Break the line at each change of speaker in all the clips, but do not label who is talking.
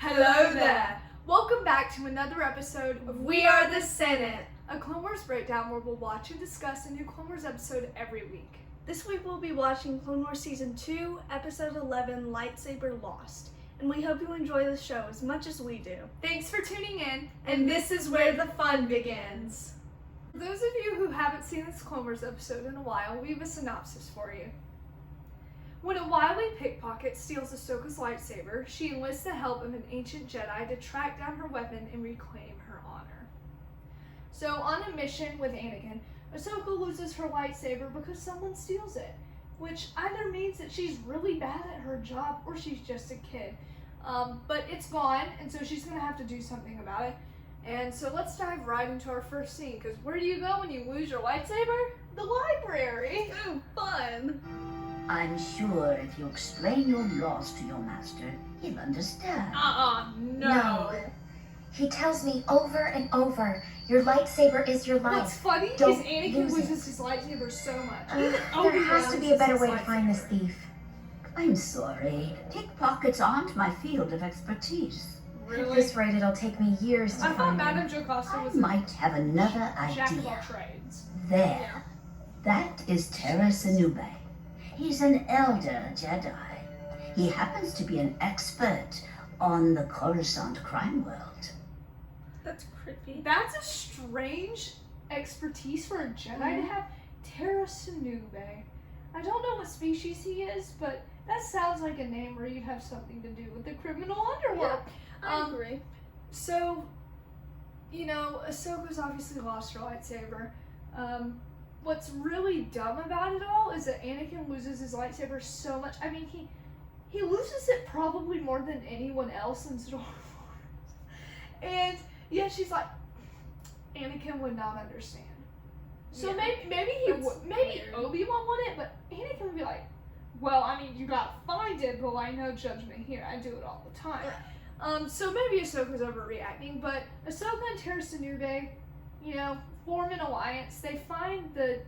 Hello there! Welcome back to another episode of
We Are the Senate,
a Clone Wars breakdown where we'll watch and discuss a new Clone Wars episode every week.
This week we'll be watching Clone Wars Season 2, Episode 11, Lightsaber Lost. And we hope you enjoy the show as much as we do.
Thanks for tuning in,
And this is where the fun begins.
For those of you who haven't seen this Clone Wars episode in a while, we have a synopsis for you. When a wily pickpocket steals Ahsoka's lightsaber, she enlists the help of an ancient Jedi to track down her weapon and reclaim her honor. So, on a mission with Anakin, Ahsoka loses her lightsaber because someone steals it, which either means that she's really bad at her job or she's just a kid. But it's gone, and so she's going to have to do something about it. And so let's dive right into our first scene, because where do you go when you lose your lightsaber? The library!
Ooh, fun!
I'm sure if you explain your loss to your master, he'll understand.
No.
He tells me over and over, your lightsaber is your life.
What's funny
Don't
is Anakin
lose
loses his lightsaber so much.
There has to be a better way to find this thief.
I'm sorry. Pickpockets aren't my field of expertise.
At
Really?
this rate, it'll take me years to
I thought
find
Madame
him.
Jocasta
I
was
might have another
a jack of all
idea.
trades.
There. That is Terra Sanube. He's an elder Jedi. He happens to be an expert on the Coruscant crime world.
That's creepy.
That's a strange expertise for a Jedi to have. Terra Sanube. I don't know what species he is, but that sounds like a name where you'd have something to do with the criminal underworld.
I agree.
So, you know, Ahsoka's obviously lost her lightsaber. What's really dumb about it all is that Anakin loses his lightsaber so much. I mean, he loses it probably more than anyone else in Star Wars. And yeah, she's like, Anakin would not understand. So
Yeah,
maybe
weird.
Obi-Wan would it, but Anakin would be like, well, I mean, you gotta find it, but like, no judgment here. I do it all the time. So maybe Ahsoka's overreacting, but Ahsoka and Terra Sanube, you know, form an alliance. They find the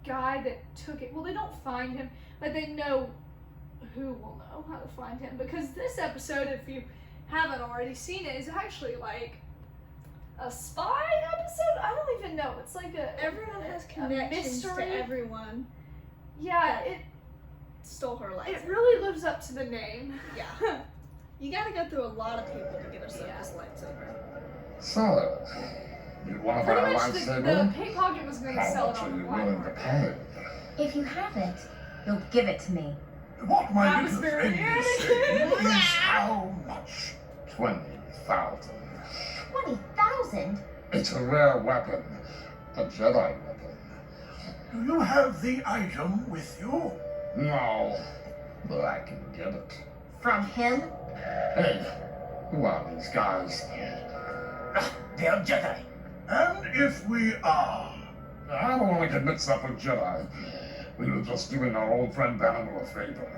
guy that took it. Well, they don't find him, but they know who will know how to find him. Because this episode, if you haven't already seen it, is actually like a spy episode? I don't even know. It's like
Everyone has
a
connections to
mystery.
Everyone.
Yeah, it
Stole her lightsaber.
really lives up to the name.
Yeah. You gotta go through a lot of people to get Ahsoka's lightsaber.
So, you want to buy
Pretty
a
much the
lightsaber?
pickpocket was going to
How
sell it
much are
on
you
the
willing to
library.
pay?
If you have it, you'll give it to me.
What my
That was
little
very
friend is saying
Anakin.
is how much? 20,000.
20,000?
It's a rare weapon. A Jedi weapon.
Do you have the item with you?
No, but I can get it.
From him?
Hey, who are these guys?
They're Jedi. And if we are,
I don't want to get mixed up with Jedi. We were just doing our old friend Banner a favor.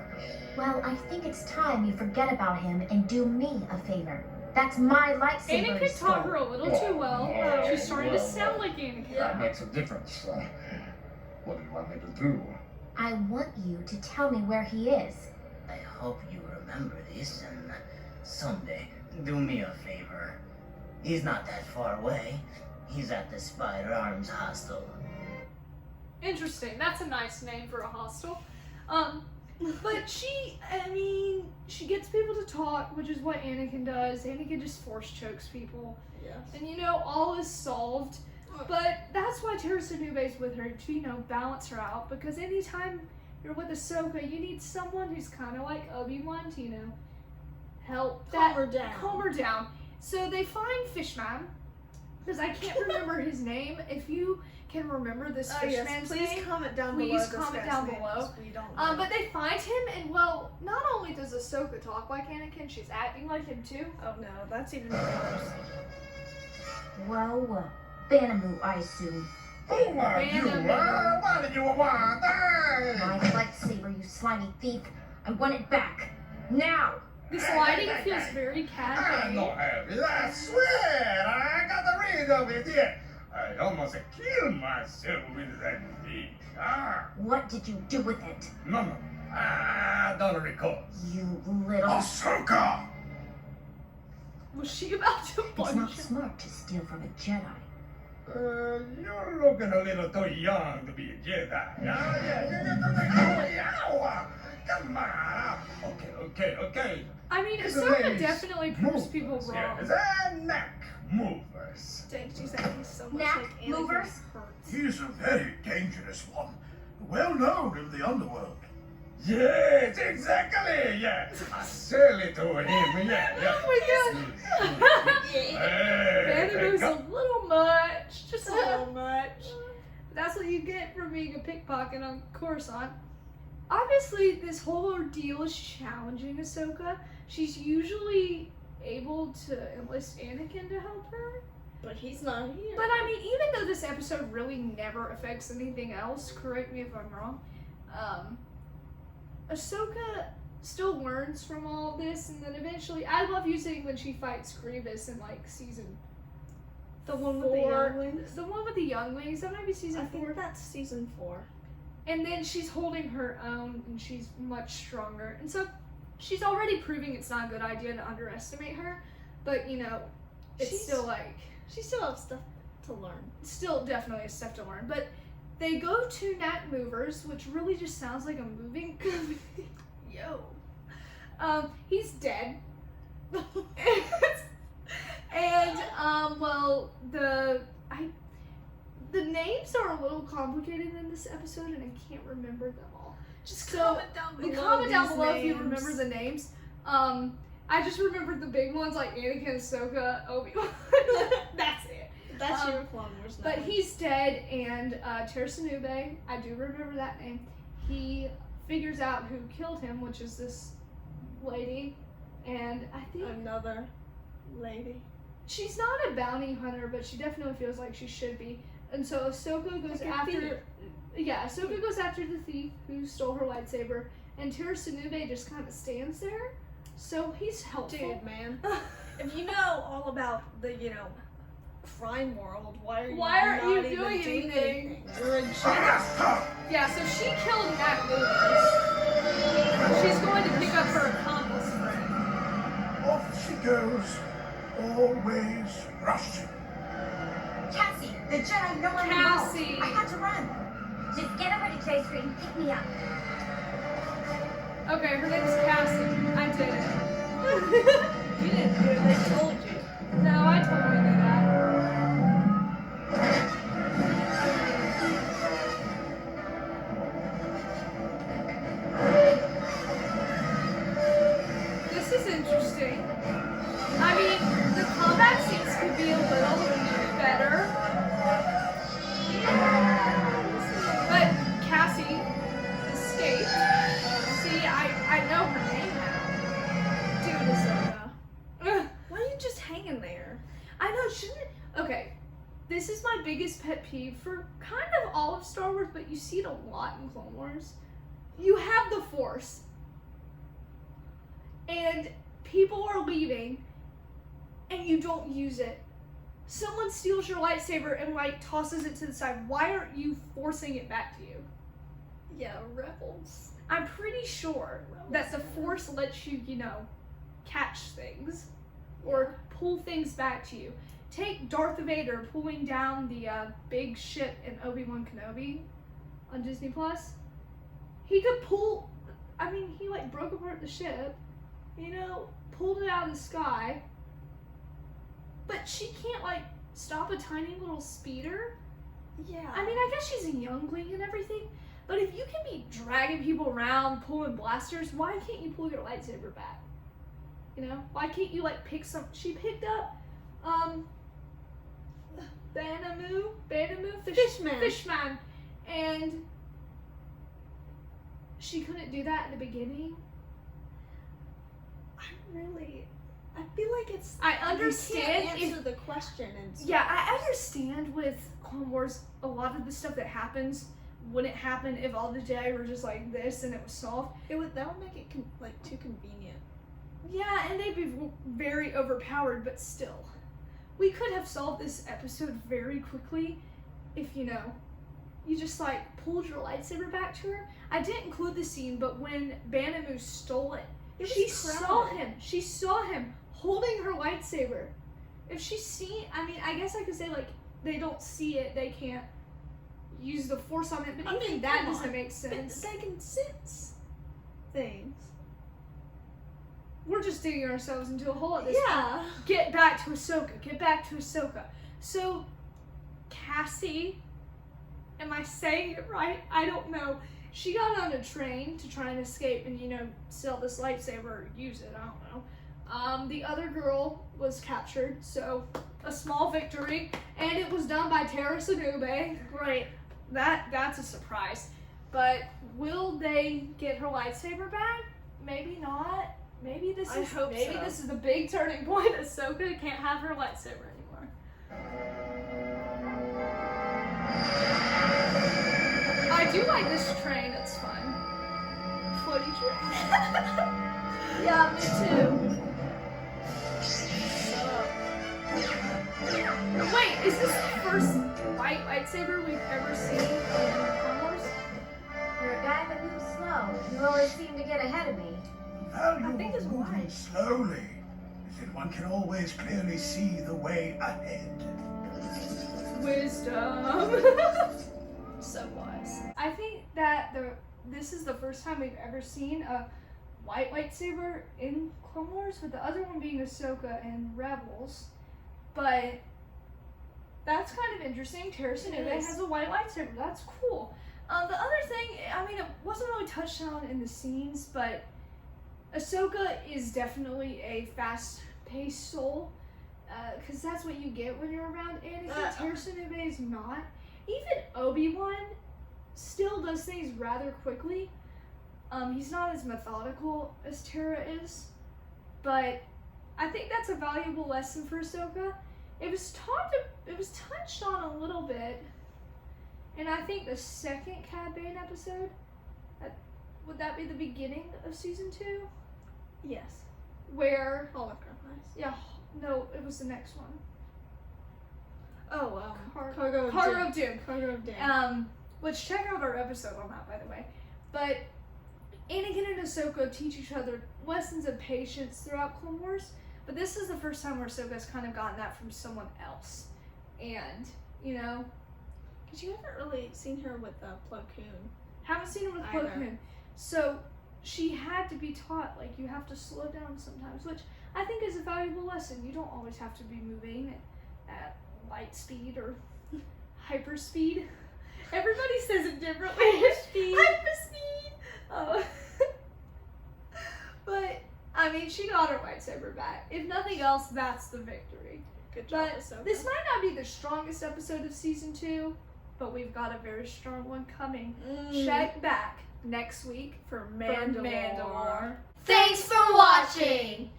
Well, I think it's time you forget about him and do me a favor. That's my lightsaber. he
Anakin taught her
stole.
a little too well. She's starting to sound like Anakin.
That makes a difference. What do you want me to do?
I want you to tell me where he is.
I hope you remember this, and someday, do me a favor. He's not that far away. He's at the Spider Arms Hostel.
Interesting. That's a nice name for a hostel. But she gets people to talk, which is what Anakin does. Anakin just force chokes people.
Yeah.
And you know, all is solved. But that's why Terra Sanube's with her, to, you know, balance her out. Because anytime you're with Ahsoka, you need someone who's kind of like Obi-Wan to, you know, help
Calm her down.
Calm her down. So they find Fishman, because I can't remember his name. If you can remember this
Oh,
Fishman's
yes. Please
name,
comment down
please
below. this
comment
guy's
down
name,
below.
'cause We don't know.
but they find him, and well, not only does Ahsoka talk like Anakin, she's acting like him too.
Oh no, that's even worse.
Well, Banamu, I assume.
Who are you? What did you want?
My lightsaber, you slimy thief. I want it back. Now!
This lighting feels very
I'm
cat.
not happy. I swear, I got the ring of it here. I almost killed myself with that big car.
What did you do with it?
No, I don't recall.
You little.
Ahsoka!
Was she about to
It's
punch
not
him?
smart to steal from a Jedi.
You're looking a little too young to be a Jedi. Yeah. Come on. Okay.
I mean,
It's a
Ahsoka
ladies'
definitely proves people
movers,
wrong.
Yes, and neck movers.
Dang, she's acting so much
Knack
like Anakin
movers?
hurts.
He's a very dangerous one. Well known in the underworld.
Yes, exactly. Yes, I sell it to him. Yeah.
Oh my god!
Hey,
Vanderbilt's a
come-
little much, just a little much. That's what you get for being a pickpocket on Coruscant. Obviously, this whole ordeal is challenging Ahsoka. She's usually able to enlist Anakin to help her.
But he's not here.
But I mean, even though this episode really never affects anything else, correct me if I'm wrong, Ahsoka still learns from all of this, and then eventually, I love using when she fights Grievous in like season
the one with the
4.
younglings?
The one with the younglings, that might be
I
season 4.
think that's season 4.
And then she's holding her own, and she's much stronger. And so she's already proving it's not a good idea to underestimate her, but you know, it's
She's-
still like,
She still has stuff to learn.
still definitely a step to learn. But they go to Nat Movers, which really just sounds like a moving company. Yo. He's dead. And well, the names are a little complicated in this episode, and I can't remember them all.
Just
So,
comment down below.
Comment down
these
below if you
names.
remember the names. I just remembered the big ones like Anakin, Ahsoka, Obi-Wan. That's it.
That's
Um,
your Clone Wars
But
knowledge.
he's dead, and Tersanube, I do remember that name. He figures out who killed him, which is this lady, and I think
Another lady.
she's not a bounty hunter, but she definitely feels like she should be. And so Ahsoka goes
Like a
after,
thief.
yeah, Ahsoka goes after the thief who stole her lightsaber, and Tersanube just kind of stands there. So he's helpful.
Dude, man. If you know all about the, crime world, why
Why
are
aren't you
not even
doing anything?
You're a Jedi.
Master!
Yeah, so she killed Nat Movers. She's going to pick up her accomplice friend.
Off she goes, always rushing.
Cassie, the Jedi know I'm
Cassie.
involved. I had to run. Just get over to J Street and pick me up.
Okay, her name's Cassie. I did it.
You didn't do it, they told you.
No, I totally knew that. This is interesting. I mean, the combat scenes could be a little better. But Cassie escaped. See, I know her name now. Dude, Ahsoka. Ugh.
Why are you just hanging there?
I know, shouldn't it? Okay, this is my biggest pet peeve for kind of all of Star Wars, but you see it a lot in Clone Wars. You have the Force, and people are leaving, and you don't use it. Someone steals your lightsaber and like tosses it to the side. Why aren't you forcing it back to you?
Yeah, rebels.
I'm pretty sure that the Force lets you, catch things or pull things back to you. Take Darth Vader pulling down the big ship in Obi-Wan Kenobi on Disney Plus. He could pull, he like broke apart the ship, pulled it out of the sky, but she can't like stop a tiny little speeder.
Yeah.
I guess she's a youngling and everything, but if you can be dragging people around, pulling blasters, why can't you pull your lightsaber back? Why can't you like pick some? She picked up, Banamu, Fishman, and she couldn't do that in the beginning.
I feel like it's.
I understand
You can't answer the question and stuff.
Yeah, I understand with Clone Wars a lot of the stuff that happens wouldn't happen if all the Jedi were just like this and it was solved.
That would make it too convenient.
Yeah, and they'd be very overpowered, but still. We could have solved this episode very quickly if, you just like pulled your lightsaber back to her. I didn't include the scene, but when Banamu stole it, she saw him holding her lightsaber. If she's seen, I mean, I guess I could say like they don't see it, they can't use the force on it, but even that doesn't make sense.
They can sense things.
We're just digging ourselves into a hole at this point. Get back to Ahsoka. So, Cassie, am I saying it right? I don't know. She got on a train to try and escape and, sell this lightsaber or use it. I don't know. The other girl was captured, so a small victory. And it was done by Tara Sinube.
Right.
That's a surprise. But will they get her lightsaber back? Maybe not. Maybe this is the big turning point. Ahsoka can't have her lightsaber anymore. I do like this train. It's fun. Floaty train.
Yeah, me too.
Wait, is this the first white lightsaber we've ever seen in Clone Wars?
You're a guy that moves slow. You always seem to get ahead of me.
Value
I think
of
it's
moving
white.
slowly is that one can always clearly see the way ahead.
Wisdom. So wise. I think that this is the first time we've ever seen a white lightsaber in Clone Wars, with the other one being Ahsoka and Rebels. But that's kind of interesting. Tara Sinube has a white lightsaber. That's cool. The other thing, I mean, it wasn't really touched on in the scenes, but Ahsoka is definitely a fast-paced soul, because that's what you get when you're around Anakin. Tara Sinube is not. Even Obi-Wan still does things rather quickly. He's not as methodical as Tara is, but I think that's a valuable lesson for Ahsoka. It was touched on a little bit, and I think the second Cad Bane episode, would that be the beginning of season 2?
Yes.
Where,
Holocron.
no, it was the next one.
Oh,
Cargo of Doom.
Cargo of Doom.
Which, check out our episode on that, by the way. But Anakin and Ahsoka teach each other lessons of patience throughout Clone Wars. But this is the first time where Ahsoka's kind of gotten that from someone else. And,
Because you haven't really seen her with Plo Koon.
haven't seen her with Plo Koon. So she had to be taught, like, you have to slow down sometimes, which I think is a valuable lesson. You don't always have to be moving at light speed or hyper speed. Everybody says it differently. Hyper speed. But I mean, she got her lightsaber back. If nothing else, that's the victory.
Good job,
But
Ahsoka.
this might not be the strongest episode of season 2, but we've got a very strong one coming. Check back next week
for
Mandalore.
Thanks for watching!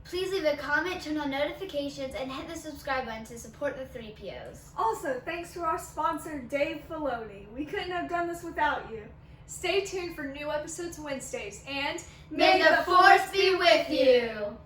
Please leave a comment, turn on notifications, and hit the subscribe button to support the Threepios.
Also, thanks to our sponsor, Dave Filoni. We couldn't have done this without you.
Stay tuned for new episodes Wednesdays, and
May the Force be with you!